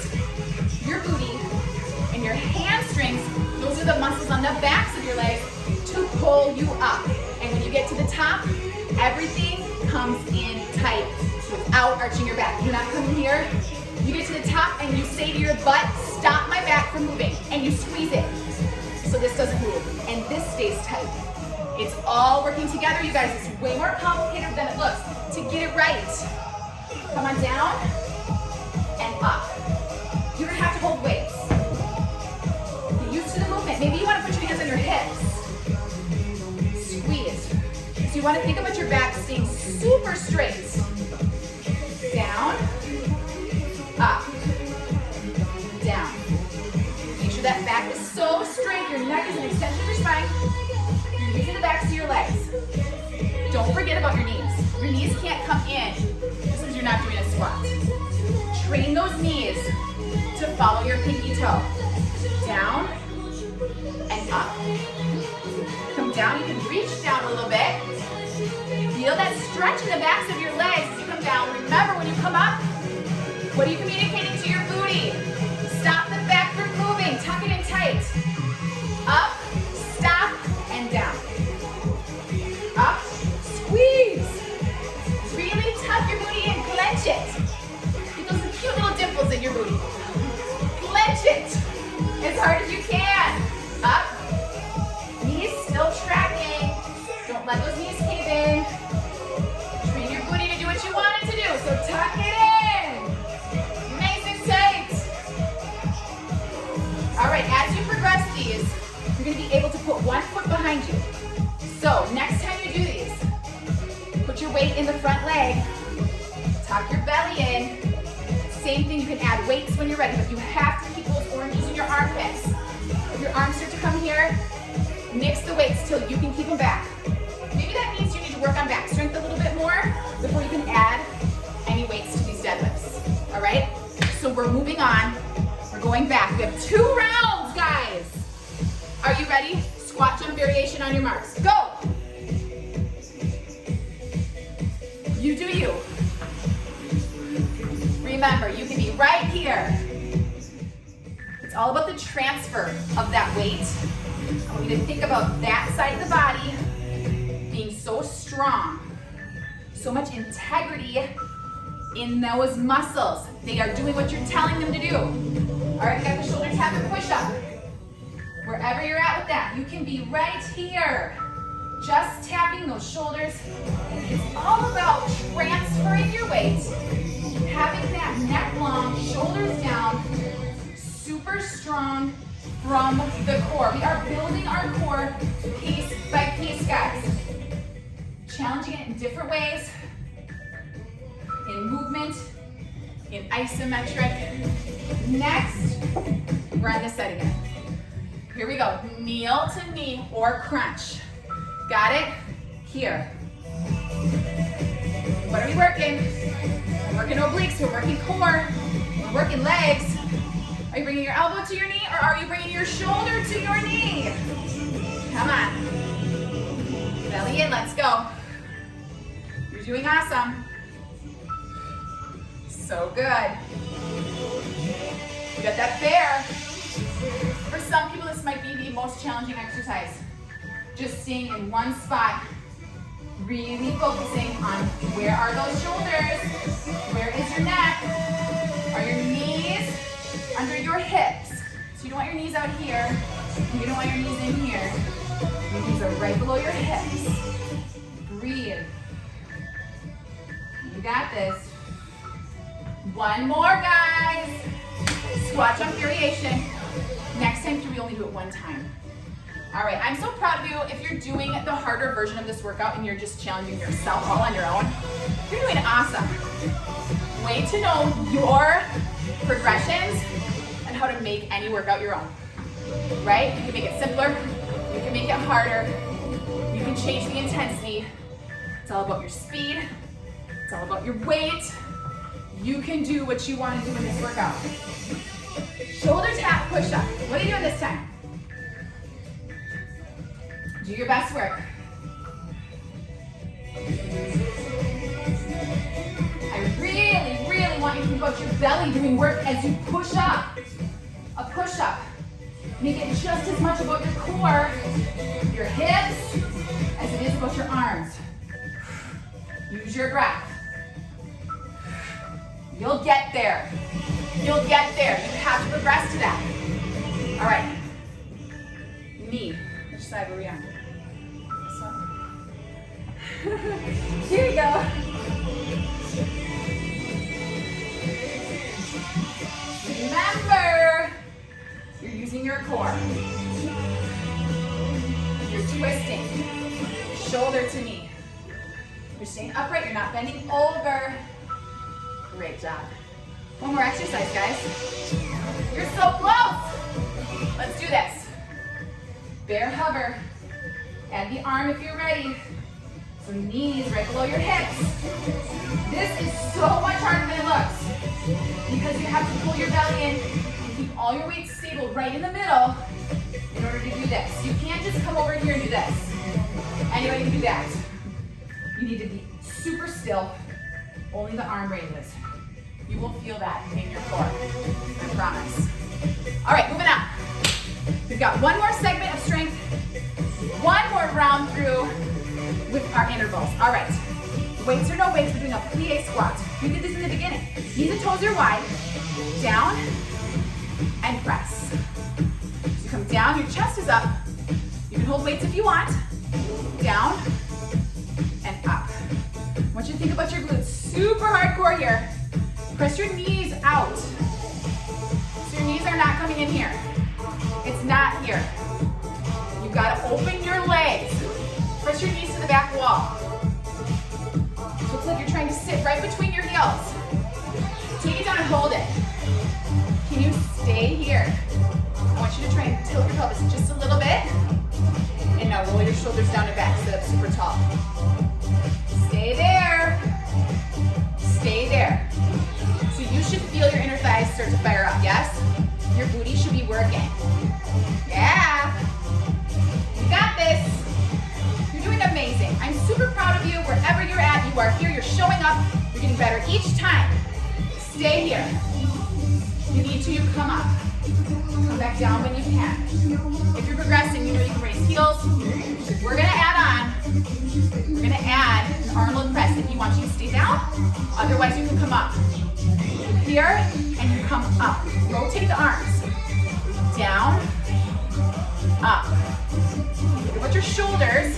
your booty and your hamstrings. Those are the muscles on the backs of your legs to pull you up. And when you get to the top, everything comes in tight without arching your back. You're not coming here. You get to the top and you say to your butt, stop my back from moving, and you squeeze it so this doesn't move, and this stays tight. It's all working together, you guys. It's way more complicated than it looks to get it right. Come on down and up. You're gonna have to hold weights. Get used to the movement. Maybe you wanna put your hands on your hips. Squeeze. So you wanna think about your back staying super straight. Down, up, down. Make sure that back is so straight. Your neck is an extension of your spine. You're using the backs of your legs. Don't forget about your knees. Your knees can't come in just because you're not doing a squat. Train those knees to follow your pinky toe. Down and up. Come down. You can reach down a little bit. Feel that stretch in the backs of your legs as you come down. Remember, when you come up, what are you communicating to your booty? Stop the back from moving. Tuck it in tight. Up, stop, and down. Up, squeeze. Really tuck your booty in. Clench it. Get those cute little dimples in your booty. Clench it as hard as you can. Up. Knees still tracking. Don't let those knees cave in. Train your booty to do what you want it to do. So tuck it in. Nice and tight. All right, as you progress these, you're going to be able to put one foot behind you. So next time you do these, put your weight in the front leg. Tuck your belly in. Same thing, you can add weights when you're ready, but you have to keep those oranges in your armpits. If your arms start to come here, mix the weights till you can keep them back. Maybe that means you need to work on back strength a little bit more before you can add any weights to these deadlifts. All right? So we're moving on. We're going back. We have 2 rounds, guys. Are you ready? Squat jump variation on your marks. Go! You do you. Remember, you can be right here. It's all about the transfer of that weight. I want you to think about that side of the body being so strong, so much integrity in those muscles. They are doing what you're telling them to do. All right, we got the shoulder tap and push up. Wherever you're at with that, you can be right here, just tapping those shoulders. It's all about transferring your weight, having that neck long, shoulders down, super strong from the core. We are building our core piece by piece, guys. Challenging it in different ways, in movement, in isometric. Next, we're on this side again. Here we go, kneel to knee or crunch. Got it? Here. What are we working? We're working obliques, we're working core. We're working legs. Are you bringing your elbow to your knee or are you bringing your shoulder to your knee? Come on. Belly in, let's go. You're doing awesome. So good. You got that bear. For some people, this might be the most challenging exercise. Just staying in one spot. Really focusing on where are those shoulders? Where is your neck? Are your knees under your hips? So you don't want your knees out here. You don't want your knees in here. Your knees are right below your hips. Breathe. You got this. One more, guys. Squat jump variation. Next time through, we only do it one time. All right, I'm so proud of you. If you're doing the harder version of this workout and you're just challenging yourself all on your own, you're doing awesome. Way to know your progressions and how to make any workout your own, right? You can make it simpler, you can make it harder, you can change the intensity. It's all about your speed, it's all about your weight. You can do what you want to do in this workout. Shoulder tap push-up. What are you doing this time? Do your best work. I really, really want you to think about your belly doing work as you push up. A push-up. Make it just as much about your core, your hips, as it is about your arms. Use your breath. You'll get there. You'll get there. You have to progress to that. All right. Knee. Which side were we on? This one? Here we go. Remember, you're using your core. You're twisting. Shoulder to knee. You're staying upright. You're not bending over. Great job. One more exercise, guys. You're so close. Let's do this. Bear hover. Add the arm if you're ready. So knees right below your hips. This is so much harder than it looks because you have to pull your belly in and keep all your weight stable right in the middle in order to do this. You can't just come over here and do this. Anybody can do that. You need to be super still. Only the arm raises. You will feel that in your core, I promise. All right, moving on. We've got one more segment of strength, one more round through with our intervals. All right, weights or no weights, we're doing a plie squat. We did this in the beginning. Knees and toes are wide, down, and press. So you come down, your chest is up. You can hold weights if you want, down, and up. I want you to think about your glutes, super hardcore here. Press your knees out. So your knees are not coming in here. It's not here. You've got to open your legs. Press your knees to the back wall. So it's like you're trying to sit right between your heels. Take it down and hold it. Can you stay here? I want you to try and tilt your pelvis just a little bit. And now roll your shoulders down and back, sit up super tall. Stay there. Stay there. So you should feel your inner thighs start to fire up, yes? Your booty should be working. Yeah. You got this. You're doing amazing. I'm super proud of you. Wherever you're at, you are here, you're showing up, you're getting better each time. Stay here. If you need to, you come up. Come back down when you can. If you're progressing, you know you can raise heels. We're gonna add an Arnold Press if you want you to stay down. Otherwise, you can come up. Here, and you come up. Rotate the arms. Down, up. Think about your shoulders.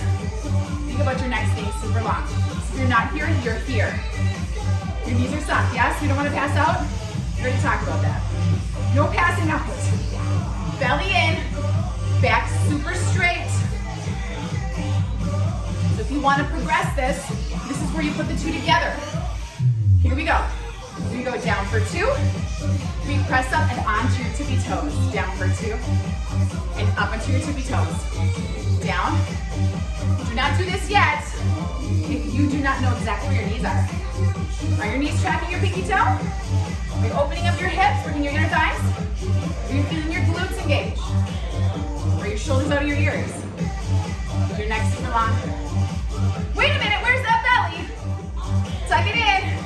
Think about your neck staying super long. So if you're not here, you're here. Your knees are soft, yes? You don't want to pass out? We already talked about that. No passing out. Belly in, back super straight. So if you want to progress this is where you put the two together. Here we go. We go down for 2. We press up and onto your tippy toes. Down for 2. And up onto your tippy toes. Down. Do not do this yet if you do not know exactly where your knees are. Are your knees tracking your pinky toe? Are you opening up your hips, working your inner thighs? Are you feeling your glutes engage? Or your shoulders out of your ears? Is your neck super long? Wait a minute, where's that belly? Tuck it in.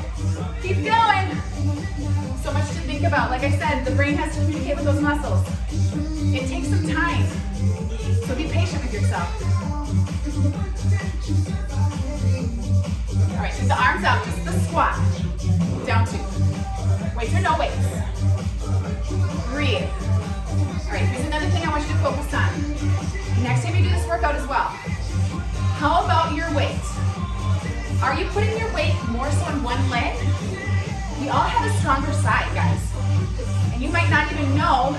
Keep going. So much to think about. Like I said, the brain has to communicate with those muscles. It takes some time. So be patient with yourself. All right, keep the arms out, just the squat. Down 2. Weights or no weights. Breathe. All right, here's another thing I want you to focus on. Next time you do this workout as well. How about your weight? Are you putting your weight more so on one leg? We all have a stronger side, guys. And you might not even know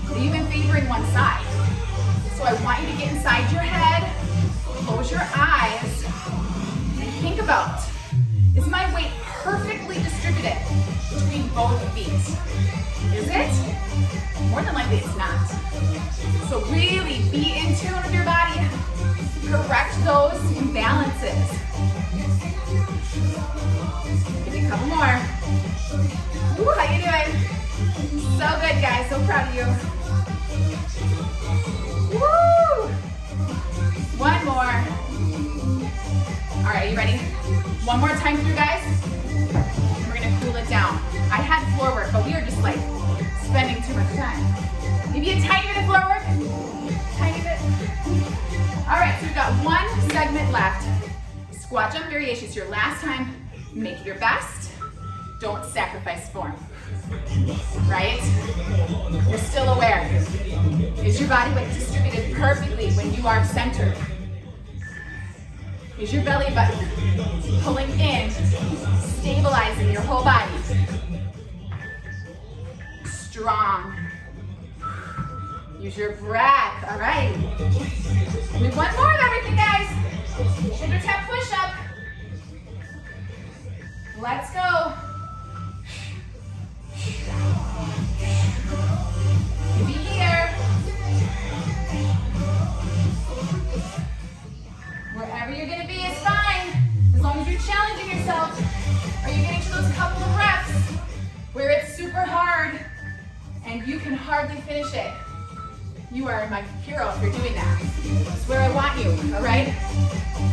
that you've been favoring one side. So I want you to get inside your head, close your eyes, and think about, is my weight perfectly distributed between both feet? Is it? More than likely it's not. So really be in tune with your body. Correct those imbalances. Give me a couple more. Woo, how you doing? So good, guys. So proud of you. Woo! One more. All right, are you ready? One more time through, guys. We're gonna cool it down. I had floor work, but we are just like spending too much time. Maybe a tiny bit of floor work. Tiny bit. All right, so we've got one segment left. Squat jump variations. Your last time. Make your best. Don't sacrifice form. Right? You're still aware. Is your body weight distributed perfectly when you are centered? Is your belly button pulling in, stabilizing your whole body? Strong. Use your breath. All right. We want more of everything, guys. Shoulder tap push up. Let's go. Be here. Wherever you're going to be is fine, as long as you're challenging yourself. Are you getting to those couple of reps where it's super hard and you can hardly finish it? You are my hero if you're doing that. That's where I want you, all right?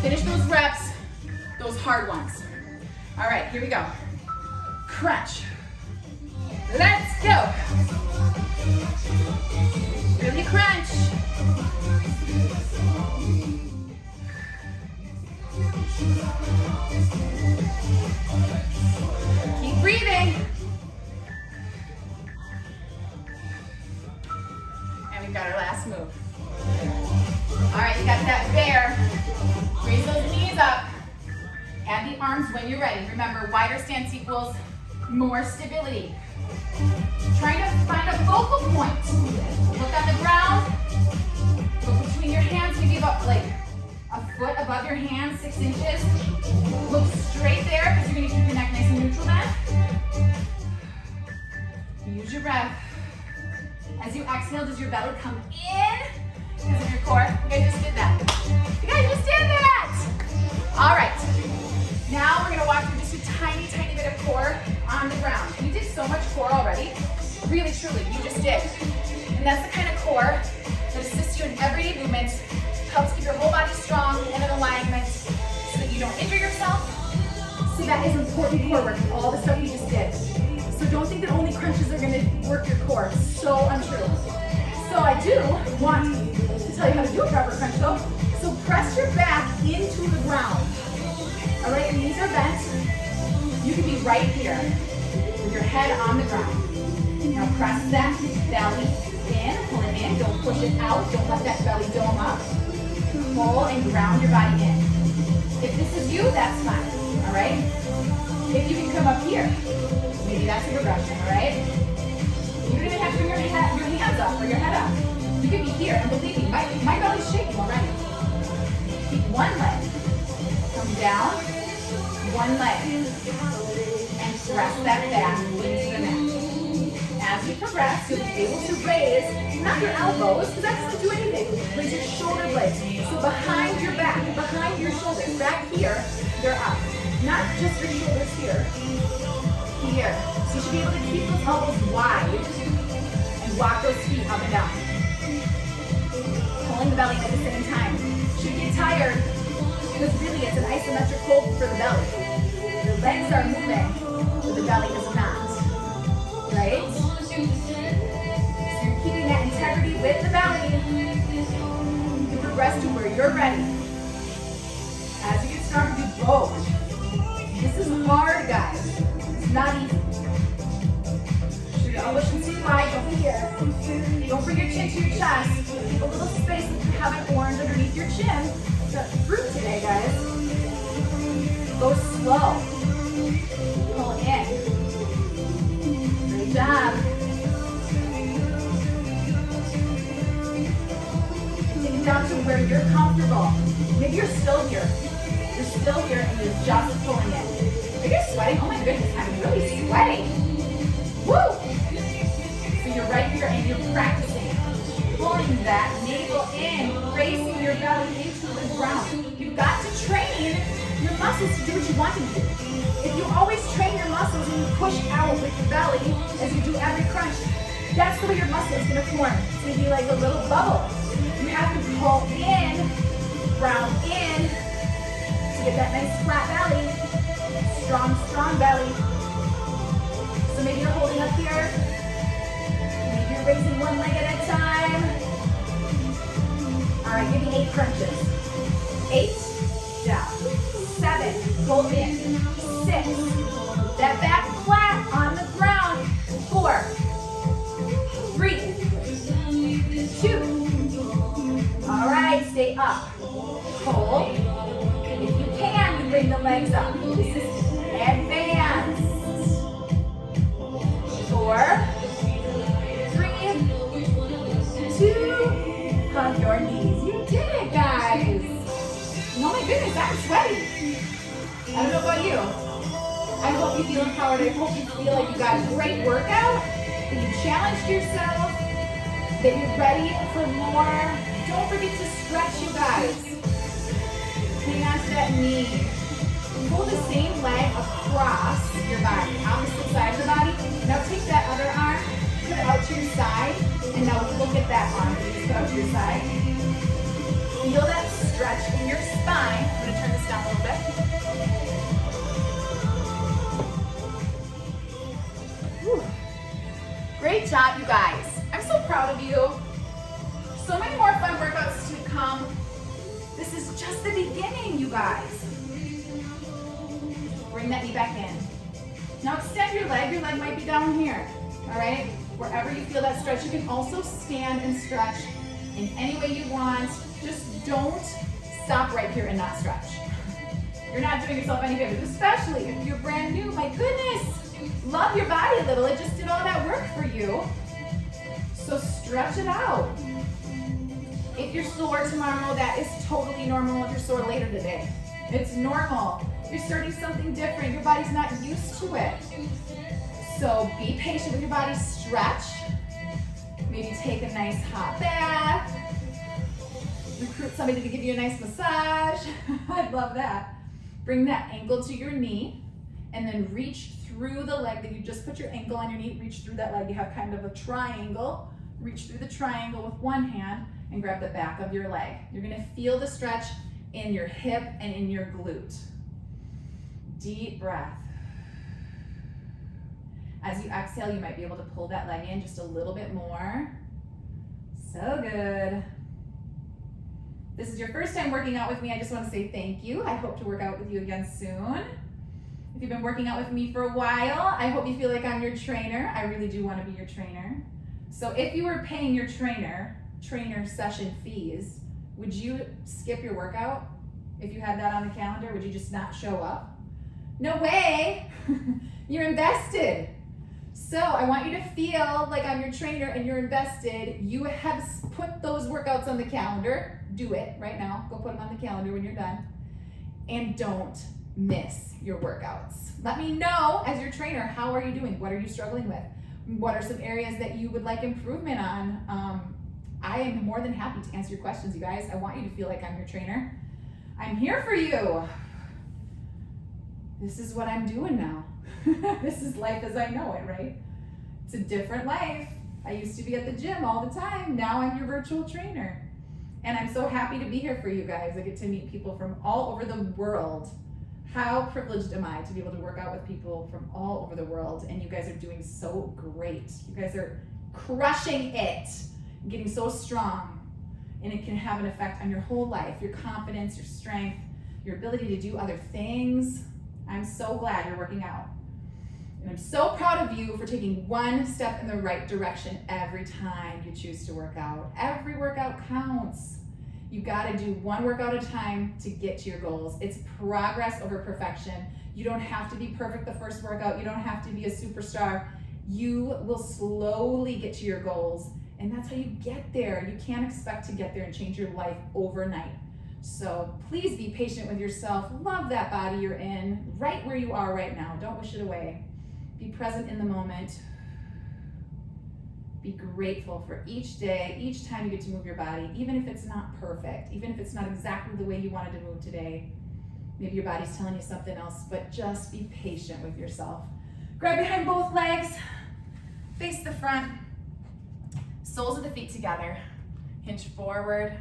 Finish those reps, those hard ones. All right, here we go. Crunch. Let's go. Really crunch. Keep breathing. And we've got our last move. All right, you got that bear. Raise those knees up. Add the arms when you're ready. Remember, wider stance equals more stability. Trying to find a focal point. Look on the ground. Look between your hands, maybe about like a foot above your hands, 6 inches. Look straight there because you're going to keep your neck nice and neutral then. Use your breath. As you exhale, does your belly come in because of your core? You guys just did that. You guys just did that. All right. Now we're going to walk through just a tiny, tiny bit of core on the ground. You did so much core already. Really, truly, you just did. And that's the kind of core that assists you in everyday movements, helps keep your whole body strong and in alignment so that you don't injure yourself. So that is important core work, all the stuff you just did. So don't think that only crunches are going to work your core. So untrue. So I do want to tell you how to do a proper crunch though. So press your back into the ground. All right, your knees are bent. You can be right here with your head on the ground. Now press that belly in, pull it in. Don't push it out. Don't let that belly dome up. Pull and ground your body in. If this is you, that's fine. All right? If you can come up here, maybe that's a progression. All right? You don't even have to bring your hands up or your head up. You can be here, and believe me, my belly's shaking already. Keep one leg. Come down. One leg. And press that back into the mat. As you progress, you'll be able to raise, not your elbows, because that doesn't do anything. Raise your shoulder blades. So behind your back, behind your shoulders, back here, they're up. not just your shoulders here. Here. So you should be able to keep those elbows wide and walk those feet up and down. Pulling the belly at the same time. Should you get tired, because really it's an isometric hold for the belly. Your legs are moving, but the belly is not. Right? So you're keeping that integrity with the belly. You progress to where you're ready. As you get started, do both. This is hard, guys. It's not easy. Should your elbows should see wide, don't be here. Don't bring your chin to your chest. Keep a little space if you have an orange underneath your chin. Got fruit today, guys. Go slow. Pull in. Great job. Take it down to where you're comfortable. Maybe you're still here. You're still here and you're just pulling in. Are you sweating? Oh my goodness, I'm really sweating. Woo! So you're right here and you're practicing. Pulling that navel in, raising your belly into the ground. You've got to train your muscles to do what you want them to do. If you always train your muscles and you push out with your belly as you do every crunch, that's the way your muscle is going to form. It's going to be like a little bubble. You have to pull in, round in, to get that nice flat belly. Strong, strong belly. So maybe you're holding up here. Maybe you're raising one leg at a time. All right, give me 8 crunches. 8, down. 7, hold in. 6, that back flat on the ground. 4, 3, 2. All right, stay up. Hold. If you can, you bring the legs up. This is advanced. 4, 3, 2, hug your knees. You did it, guys. Oh my goodness, I'm sweaty. I don't know about you. I hope you feel empowered. I hope you feel like you got a great workout, that you challenged yourself, that you're ready for more. Don't forget to stretch, you guys. Hang on to that knee. Pull the same leg across your body, opposite side of the body. Now take that other arm, put it out to your side, and now look at that arm. Just put out to your side. Feel that stretch in your spine. I'm going to turn this down a little bit. Whew. Great job, you guys. I'm so proud of you. So many more fun workouts to come. This is just the beginning, you guys. Bring that knee back in. Now extend your leg. Your leg might be down here. All right? Wherever you feel that stretch, you can also stand and stretch in any way you want. Just don't stop right here and not stretch. You're not doing yourself any favors, especially if you're brand new. My goodness. Love your body a little. It just did all that work for you. So stretch it out. If you're sore tomorrow, that is totally normal. If you're sore later today, it's normal. You're starting something different. Your body's not used to it. So be patient with your body. Stretch. Maybe take a nice hot bath. Recruit somebody to give you a nice massage. I'd love that. Bring that ankle to your knee and then reach through the leg that you just put your ankle on your knee. Reach through that leg. You have kind of a triangle. Reach through the triangle with one hand and grab the back of your leg. You're gonna feel the stretch in your hip and in your glute. Deep breath. As you exhale, you might be able to pull that leg in just a little bit more. So good. This is your first time working out with me. I just want to say thank you. I hope to work out with you again soon. If you've been working out with me for a while, I hope you feel like I'm your trainer. I really do want to be your trainer. So if you were paying your trainer session fees, would you skip your workout? If you had that on the calendar, would you just not show up? No way. You're invested. So I want you to feel like I'm your trainer and you're invested. You have put those workouts on the calendar. Do it right now. Go put them on the calendar when you're done. And don't miss your workouts. Let me know as your trainer, how are you doing? What are you struggling with? What are some areas that you would like improvement on? I am more than happy to answer your questions, you guys. I want you to feel like I'm your trainer. I'm here for you. this is what I'm doing now. This is life as I know it, right? It's a different life. I used to be at the gym all the time. Now I'm your virtual trainer. And I'm so happy to be here for you guys. I get to meet people from all over the world. How privileged am I to be able to work out with people from all over the world, and you guys are doing so great. You guys are crushing it, getting so strong, and it can have an effect on your whole life, your confidence, your strength, your ability to do other things. I'm so glad you're working out. And I'm so proud of you for taking one step in the right direction every time you choose to work out. Every workout counts. You gotta do one workout at a time to get to your goals. It's progress over perfection. You don't have to be perfect the first workout. You don't have to be a superstar. You will slowly get to your goals, and that's how you get there. You can't expect to get there and change your life overnight. So please be patient with yourself. Love that body you're in, right where you are right now. Don't wish it away. Be present in the moment. Be grateful for each day, each time you get to move your body, even if it's not perfect, even if it's not exactly the way you wanted to move today. Maybe your body's telling you something else, but just be patient with yourself. Grab behind both legs, face the front, soles of the feet together, hinge forward,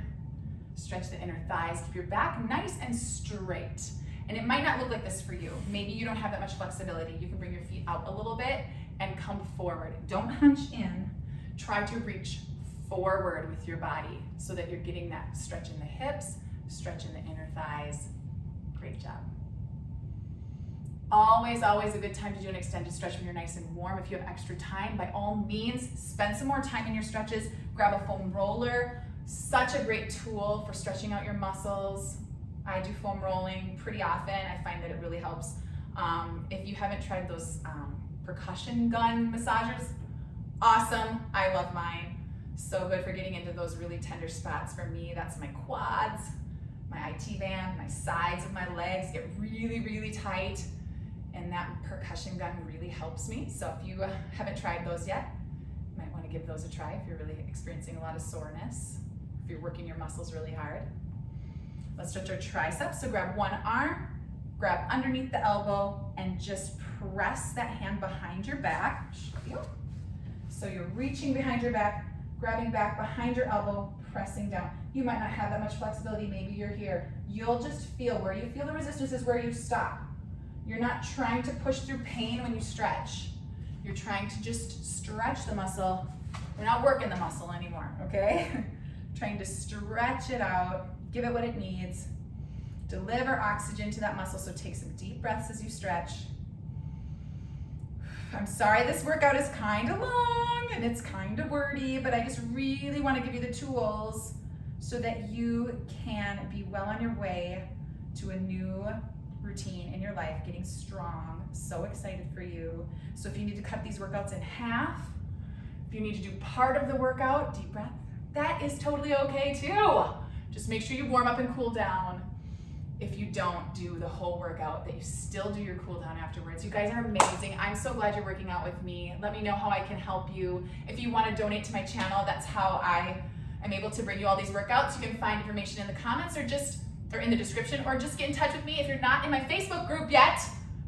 stretch the inner thighs, keep your back nice and straight. And it might not look like this for you. Maybe you don't have that much flexibility. You can bring your feet out a little bit and come forward. Don't hunch in. Try to reach forward with your body so that you're getting that stretch in the hips, stretch in the inner thighs. Great job. Always, always a good time to do an extended stretch when you're nice and warm. If you have extra time, by all means, spend some more time in your stretches. Grab a foam roller. Such a great tool for stretching out your muscles. I do foam rolling pretty often. I find that it really helps. If you haven't tried those percussion gun massagers, awesome. I love mine. So good for getting into those really tender spots. For me, that's my quads, my IT band, my sides of my legs get really, really tight. And that percussion gun really helps me. So if you haven't tried those yet, you might want to give those a try if you're really experiencing a lot of soreness, if you're working your muscles really hard. Let's stretch our triceps. So grab one arm, grab underneath the elbow, and just press that hand behind your back. Show you. So you're reaching behind your back, grabbing back behind your elbow, pressing down. You might not have that much flexibility. Maybe you're here. You'll just feel where you feel the resistance is where you stop. You're not trying to push through pain when you stretch. You're trying to just stretch the muscle. We're not working the muscle anymore, okay? Trying to stretch it out, give it what it needs, deliver oxygen to that muscle. So take some deep breaths as you stretch. I'm sorry this workout is kind of long and it's kind of wordy, but I just really want to give you the tools so that you can be well on your way to a new routine in your life, getting strong. So excited for you. So if you need to cut these workouts in half, if you need to do part of the workout, deep breath, that is totally okay too. Just make sure you warm up and cool down. If you don't do the whole workout, that you still do your cool down afterwards. You guys are amazing. I'm so glad you're working out with me. Let me know how I can help you. If you want to donate to my channel, that's how I am able to bring you all these workouts. You can find information in the comments or in the description, or just get in touch with me. If you're not in my Facebook group yet,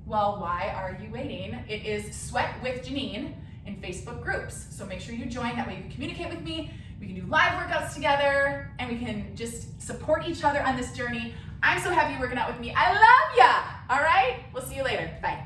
well, why are you waiting? It is Sweat with Janine in Facebook groups. So make sure you join. That way you can communicate with me. We can do live workouts together, and we can just support each other on this journey. I'm so happy you're working out with me. I love ya. All right, we'll see you later. Bye.